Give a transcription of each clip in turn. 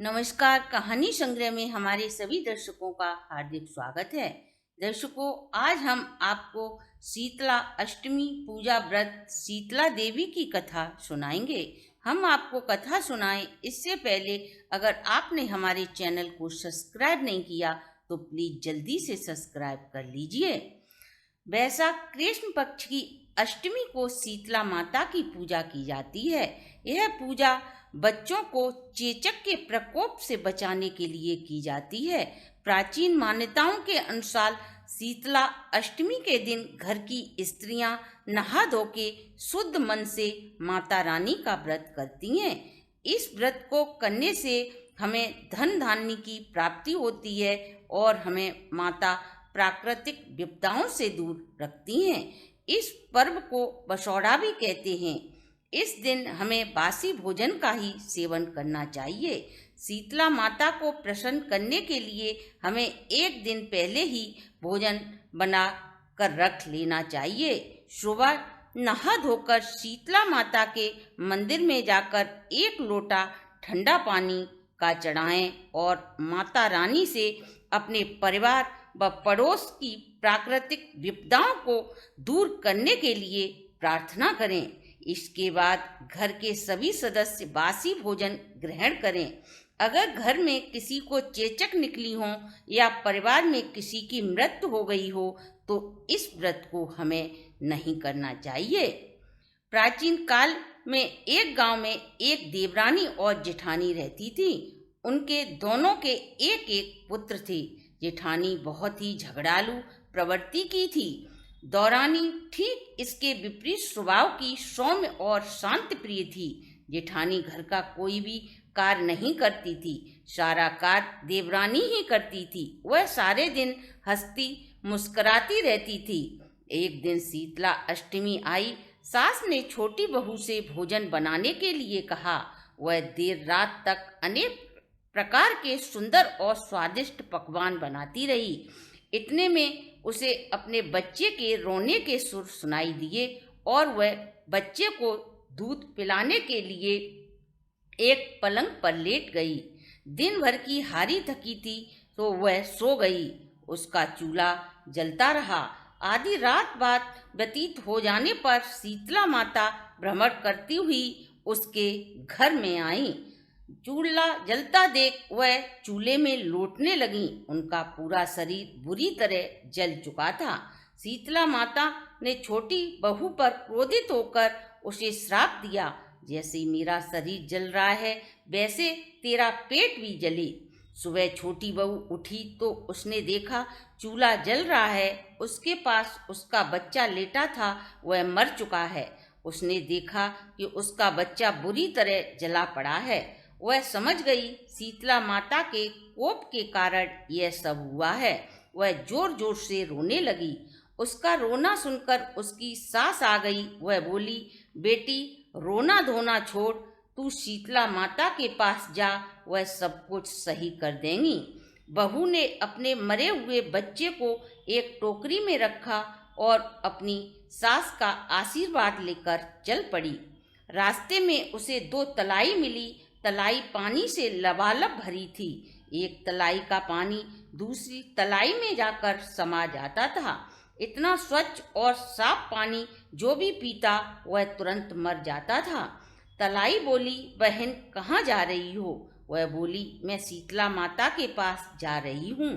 नमस्कार। कहानी संग्रह में हमारे सभी दर्शकों का हार्दिक स्वागत है। दर्शकों, आज हम आपको शीतला अष्टमी पूजा व्रत शीतला देवी की कथा सुनाएंगे। हम आपको कथा सुनाएं इससे पहले अगर आपने हमारे चैनल को सब्सक्राइब नहीं किया तो प्लीज जल्दी से सब्सक्राइब कर लीजिए। वैशाख कृष्ण पक्ष की अष्टमी को शीतला माता की पूजा की जाती है। यह पूजा बच्चों को चेचक के प्रकोप से बचाने के लिए की जाती है। प्राचीन मान्यताओं के अनुसार शीतला अष्टमी के दिन घर की स्त्रियां नहा धो के शुद्ध मन से माता रानी का व्रत करती हैं। इस व्रत को करने से हमें धन धान्य की प्राप्ति होती है और हमें माता प्राकृतिक विपदाओं से दूर रखती हैं। इस पर्व को बसौड़ा भी कहते हैं। इस दिन हमें बासी भोजन का ही सेवन करना चाहिए। शीतला माता को प्रसन्न करने के लिए हमें एक दिन पहले ही भोजन बना कर रख लेना चाहिए। सुबह नहा धोकर शीतला माता के मंदिर में जाकर एक लोटा ठंडा पानी का चढ़ाएं और माता रानी से अपने परिवार व पड़ोस की प्राकृतिक विपदाओं को दूर करने के लिए प्रार्थना करें। इसके बाद घर के सभी सदस्य बासी भोजन ग्रहण करें। अगर घर में किसी को चेचक निकली हो या परिवार में किसी की मृत्यु हो गई हो तो इस व्रत को हमें नहीं करना चाहिए। प्राचीन काल में एक गांव में एक देवरानी और जेठानी रहती थी। उनके दोनों के एक एक पुत्र थे। जेठानी बहुत ही झगड़ालू प्रवृत्ति की थी। दौरानी ठीक इसके विपरीत स्वभाव की सौम्य और शांत प्रिय थी। जेठानी घर का कोई भी कार्य नहीं करती थी, सारा कार्य देवरानी ही करती थी। वह सारे दिन हंसती मुस्कुराती रहती थी। एक दिन शीतला अष्टमी आई। सास ने छोटी बहू से भोजन बनाने के लिए कहा। वह देर रात तक अनेक प्रकार के सुंदर और स्वादिष्ट पकवान बनाती रही। इतने में उसे अपने बच्चे के रोने के सुर सुनाई दिए और वह बच्चे को दूध पिलाने के लिए एक पलंग पर लेट गई। दिन भर की हारी थकी थी तो वह सो गई। उसका चूल्हा जलता रहा। आधी रात बाद व्यतीत हो जाने पर शीतला माता भ्रमण करती हुई उसके घर में आई। चूल्हा जलता देख वह चूल्हे में लौटने लगी। उनका पूरा शरीर बुरी तरह जल चुका था। शीतला माता ने छोटी बहू पर क्रोधित होकर उसे श्राप दिया, जैसे मेरा शरीर जल रहा है वैसे तेरा पेट भी जले। सुबह छोटी बहू उठी तो उसने देखा चूल्हा जल रहा है। उसके पास उसका बच्चा लेटा था, वह मर चुका है। उसने देखा कि उसका बच्चा बुरी तरह जला पड़ा है। वह समझ गई शीतला माता के कोप के कारण यह सब हुआ है। वह जोर जोर से रोने लगी। उसका रोना सुनकर उसकी सास आ गई। वह बोली, बेटी रोना धोना छोड़, तू शीतला माता के पास जा, वह सब कुछ सही कर देंगी। बहू ने अपने मरे हुए बच्चे को एक टोकरी में रखा और अपनी सास का आशीर्वाद लेकर चल पड़ी। रास्ते में उसे 2 तलाई मिली। तलाई पानी से लबालब भरी थी। एक तलाई का पानी दूसरी तलाई में जाकर समा जाता था। इतना स्वच्छ और साफ पानी जो भी पीता वह तुरंत मर जाता था। तलाई बोली, बहन कहाँ जा रही हो? वह बोली, मैं शीतला माता के पास जा रही हूँ।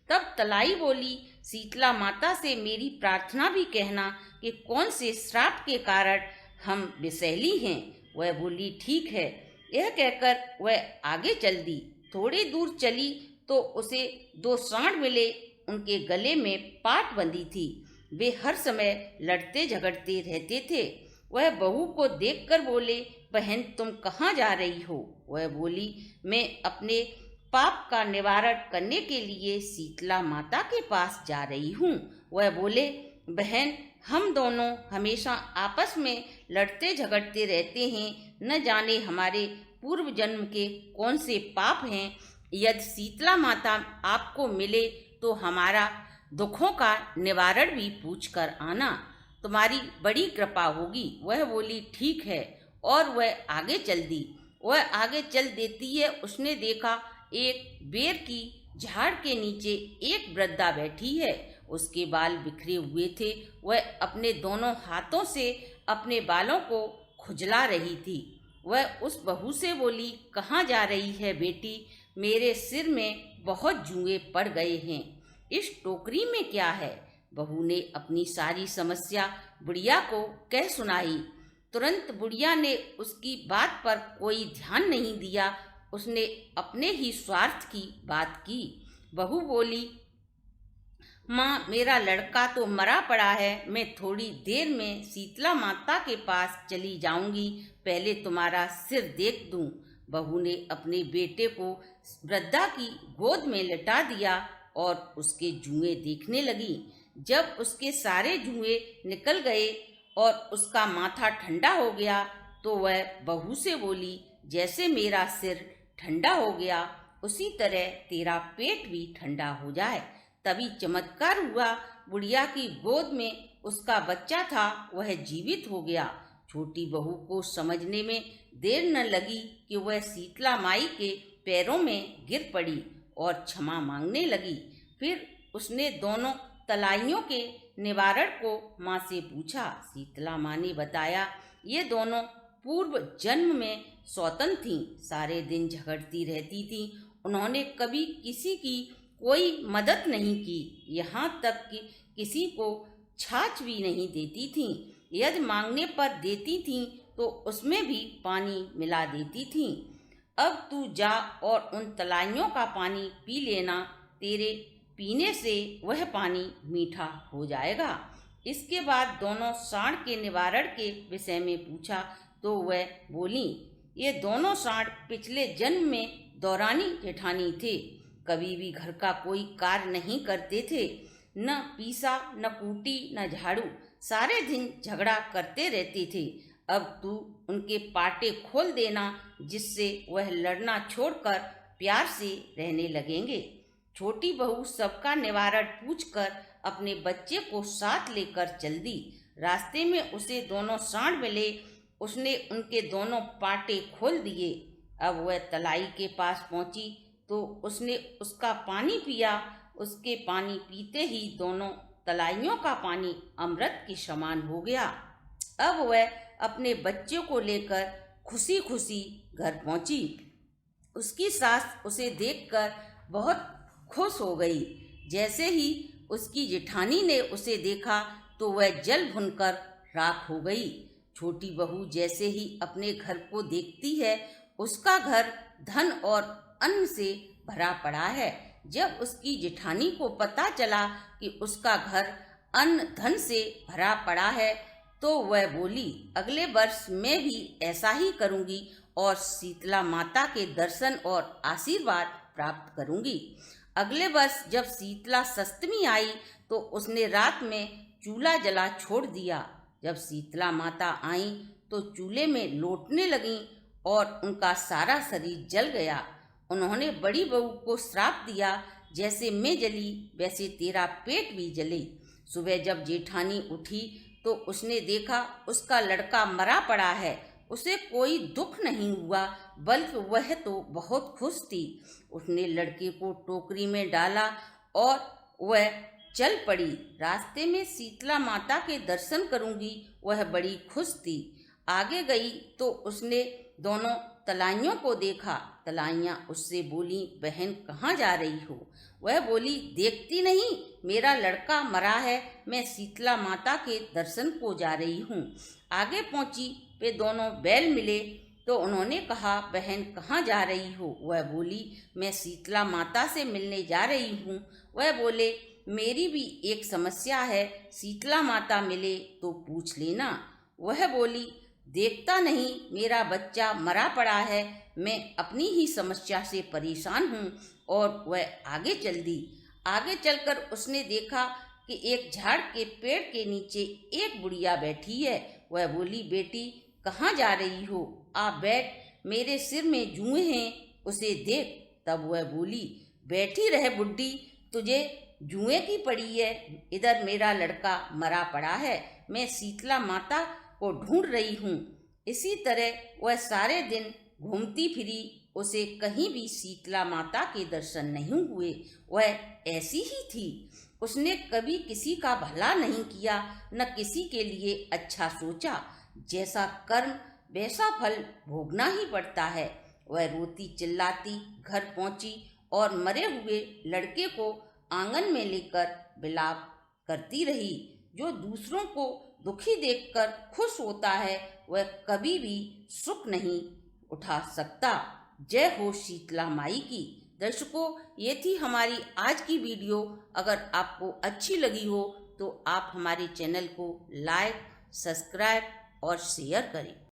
तब तलाई बोली, शीतला माता से मेरी प्रार्थना भी कहना कि कौन से श्राप के कारण हम विषैली हैं। वह बोली, ठीक है। यह कहकर वह आगे चल दी। थोड़ी दूर चली तो उसे 2 सांड मिले। उनके गले में पाट बंधी थी। वे हर समय लड़ते झगड़ते रहते थे। वह बहू को देखकर बोले, बहन तुम कहाँ जा रही हो? वह बोली, मैं अपने पाप का निवारण करने के लिए शीतला माता के पास जा रही हूँ। वह बोले, बहन हम दोनों हमेशा आपस में लड़ते झगड़ते रहते हैं। न जाने हमारे पूर्व जन्म के कौन से पाप हैं। यदि शीतला माता आपको मिले तो हमारा दुखों का निवारण भी पूछ कर आना, तुम्हारी बड़ी कृपा होगी। वह बोली, ठीक है। और वह आगे चल दी। वह आगे चल देती है। उसने देखा एक बेर की झाड़ के नीचे एक वृद्धा बैठी है। उसके बाल बिखरे हुए थे। वह अपने दोनों हाथों से अपने बालों को खुजला रही थी। वह उस बहू से बोली, कहाँ जा रही है बेटी? मेरे सिर में बहुत जुएं पड़ गए हैं। इस टोकरी में क्या है? बहू ने अपनी सारी समस्या बुढ़िया को कह सुनाई। तुरंत बुढ़िया ने उसकी बात पर कोई ध्यान नहीं दिया। उसने अपने ही स्वार्थ की बात की। बहू बोली, माँ, मेरा लड़का तो मरा पड़ा है। मैं थोड़ी देर में शीतला माता के पास चली जाऊंगी। पहले तुम्हारा सिर देख दूं। बहू ने अपने बेटे को वृद्धा की गोद में लिटा दिया और उसके जुएं देखने लगी। जब उसके सारे जुएं निकल गए और उसका माथा ठंडा हो गया तो वह बहू से बोली, जैसे मेरा सिर ठंडा हो गया उसी तरह तेरा पेट भी ठंडा हो जाए। तभी चमत्कार हुआ। बुढ़िया की गोद में उसका बच्चा था, वह जीवित हो गया। छोटी बहू को समझने में देर न लगी कि वह शीतला माई के पैरों में गिर पड़ी और क्षमा मांगने लगी। फिर उसने दोनों तलाइयों के निवारण को माँ से पूछा। शीतला माँ ने बताया, ये दोनों पूर्व जन्म में सौतन थीं। सारे दिन झगड़ती रहती थीं। उन्होंने कभी किसी की कोई मदद नहीं की, यहाँ तक कि किसी को छाछ भी नहीं देती थीं। यदि मांगने पर देती थीं तो उसमें भी पानी मिला देती थीं। अब तू जा और उन तलाइयों का पानी पी लेना। तेरे पीने से वह पानी मीठा हो जाएगा। इसके बाद दोनों सांड के निवारण के विषय में पूछा तो वह बोली, ये दोनों सांड पिछले जन्म में दौरानी जेठानी थे। कभी भी घर का कोई कार्य नहीं करते थे, न पीसा, न कूटी, न झाड़ू। सारे दिन झगड़ा करते रहते थे। अब तू उनके पाटे खोल देना, जिससे वह लड़ना छोड़कर प्यार से रहने लगेंगे। छोटी बहू सबका निवारण पूछकर अपने बच्चे को साथ लेकर चल दी। रास्ते में उसे दोनों सांड मिले। उसने उनके दोनों पाटे खोल दिए। अब वह तलाई के पास पहुंची तो उसने उसका पानी पिया। उसके पानी पीते ही दोनों तलाइयों का पानी अमृत के समान हो गया। अब वह अपने बच्चे को लेकर खुशी खुशी घर पहुंची। उसकी सास उसे देखकर बहुत खुश हो गई। जैसे ही उसकी जेठानी ने उसे देखा तो वह जल भुनकर राख हो गई। छोटी बहू जैसे ही अपने घर को देखती है, उसका घर धन और अन्न से भरा पड़ा है। जब उसकी जेठानी को पता चला कि उसका घर अन्न धन से भरा पड़ा है तो वह बोली, अगले वर्ष मैं भी ऐसा ही करूंगी और शीतला माता के दर्शन और आशीर्वाद प्राप्त करूंगी। अगले वर्ष जब शीतला सप्तमी आई तो उसने रात में चूल्हा जला छोड़ दिया। जब शीतला माता आई तो चूल्हे में लौटने लगीं और उनका सारा शरीर जल गया। उन्होंने बड़ी बहू को श्राप दिया, जैसे मैं जली वैसे तेरा पेट भी जले। सुबह जब जेठानी उठी तो उसने देखा उसका लड़का मरा पड़ा है। उसे कोई दुख नहीं हुआ, बल्कि वह तो बहुत खुश थी। उसने लड़के को टोकरी में डाला और वह चल पड़ी। रास्ते में शीतला माता के दर्शन करूंगी, वह बड़ी खुश थी। आगे गई तो उसने दोनों तलाइयों को देखा। तलाइयाँ उससे बोली, बहन कहाँ जा रही हो? वह बोली, देखती नहीं मेरा लड़का मरा है, मैं शीतला माता के दर्शन को जा रही हूँ। आगे पहुँची वे दोनों बैल मिले तो उन्होंने कहा, बहन कहाँ जा रही हो? वह बोली, मैं शीतला माता से मिलने जा रही हूँ। वह बोले, मेरी भी एक समस्या है, शीतला माता मिले तो पूछ लेना। वह बोली, देखता नहीं मेरा बच्चा मरा पड़ा है, मैं अपनी ही समस्या से परेशान हूँ। और वह आगे चल दी। आगे चलकर उसने देखा कि एक झाड़ के पेड़ के नीचे एक बुढ़िया बैठी है। वह बोली, बेटी कहाँ जा रही हो? आ बैठ, मेरे सिर में जुएं हैं, उसे देख। तब वह बोली, बैठी रहे बुड्ढी, तुझे जुएं की पड़ी है। इधर मेरा लड़का मरा पड़ा है, मैं शीतला माता को ढूंढ रही हूँ। इसी तरह वह सारे दिन घूमती फिरी उसे कहीं भी शीतला माता के दर्शन नहीं हुए। वह ऐसी ही थी। उसने कभी किसी का भला नहीं किया, न किसी के लिए अच्छा सोचा। जैसा कर्म वैसा फल भोगना ही पड़ता है। वह रोती चिल्लाती घर पहुंची और मरे हुए लड़के को आंगन में लेकर विलाप करती रही। जो दूसरों को दुखी देखकर खुश होता है, वह कभी भी सुख नहीं उठा सकता। जय हो शीतला माई की। दर्शकों, ये थी हमारी आज की वीडियो। अगर आपको अच्छी लगी हो तो आप हमारे चैनल को लाइक, सब्सक्राइब और शेयर करें।